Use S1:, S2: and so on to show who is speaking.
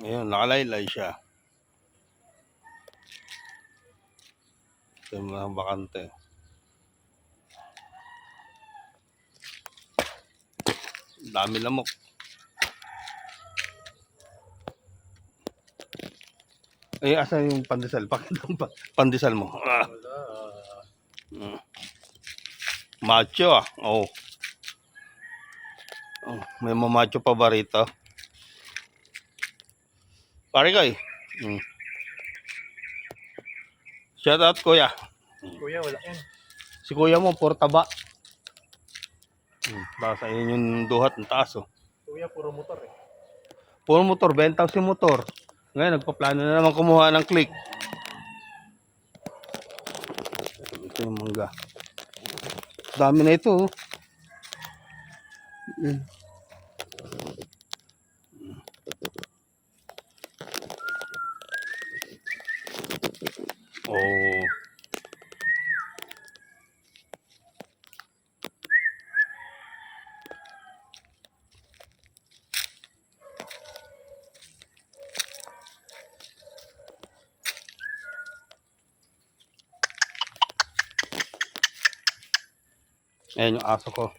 S1: Ayun, nakalaylay siya. Ito yung mga bakante. Dami lamok. Eh, asa yung pandesal? Pakita mo pa. Pandesal mo. Ah. Macho ah. Oh. Oh, may mamacho pa ba rito? Pare ko eh. Shout out kuya.
S2: Kuya, wala yan.
S1: Si kuya mo, puro taba. Baka sa inyo yung duhat ng taas oh.
S2: Kuya, puro motor eh.
S1: Puro motor, bentaw si motor. Ngayon, nagpaplano na naman kumuha ng click. Ito yung mangga. Dami na ito oh. Oh. Ayan yung aso ko.